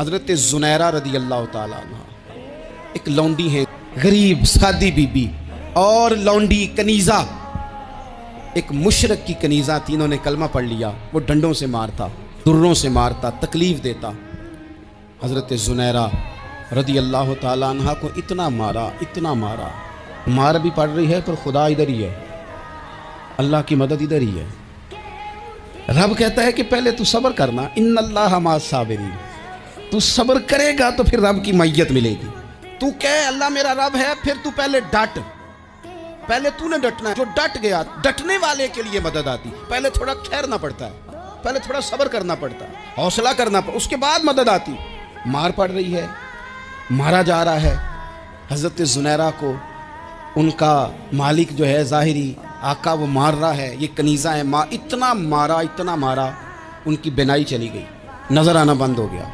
حضرت زنیرہ رضی اللہ تعالیٰ عنہ ایک لونڈی ہے، غریب سادی بی بی، اور لونڈی کنیزہ، ایک مشرک کی کنیزہ تھی، انہوں نے کلمہ پڑھ لیا، وہ ڈنڈوں سے مارتا، دروں سے مارتا، تکلیف دیتا۔ حضرت زنیرہ رضی اللہ تعالیٰ عنہ کو اتنا مارا، اتنا مارا، مار بھی پڑ رہی ہے پر خدا ادھر ہی ہے، اللہ کی مدد ادھر ہی ہے۔ رب کہتا ہے کہ پہلے تو صبر کرنا، ان اللہ مع الصابرین، تو صبر کرے گا تو پھر رب کی معیت ملے گی۔ تو کہے اللہ میرا رب ہے، پھر تو پہلے ڈٹ، پہلے تو نے ڈٹنا ہے۔ جو ڈٹ گیا، ڈٹنے والے کے لیے مدد آتی، پہلے تھوڑا ٹھہرنا پڑتا ہے، پہلے تھوڑا صبر کرنا پڑتا ہے، حوصلہ کرنا پڑتا ہے، اس کے بعد مدد آتی۔ مار پڑ رہی ہے، مارا جا رہا ہے حضرت زنیرہ کو، ان کا مالک جو ہے ظاہری آقا وہ مار رہا ہے، یہ کنیزہ ہے، اتنا مارا اتنا مارا، ان کی بینائی چلی گئی، نظر آنا بند ہو گیا۔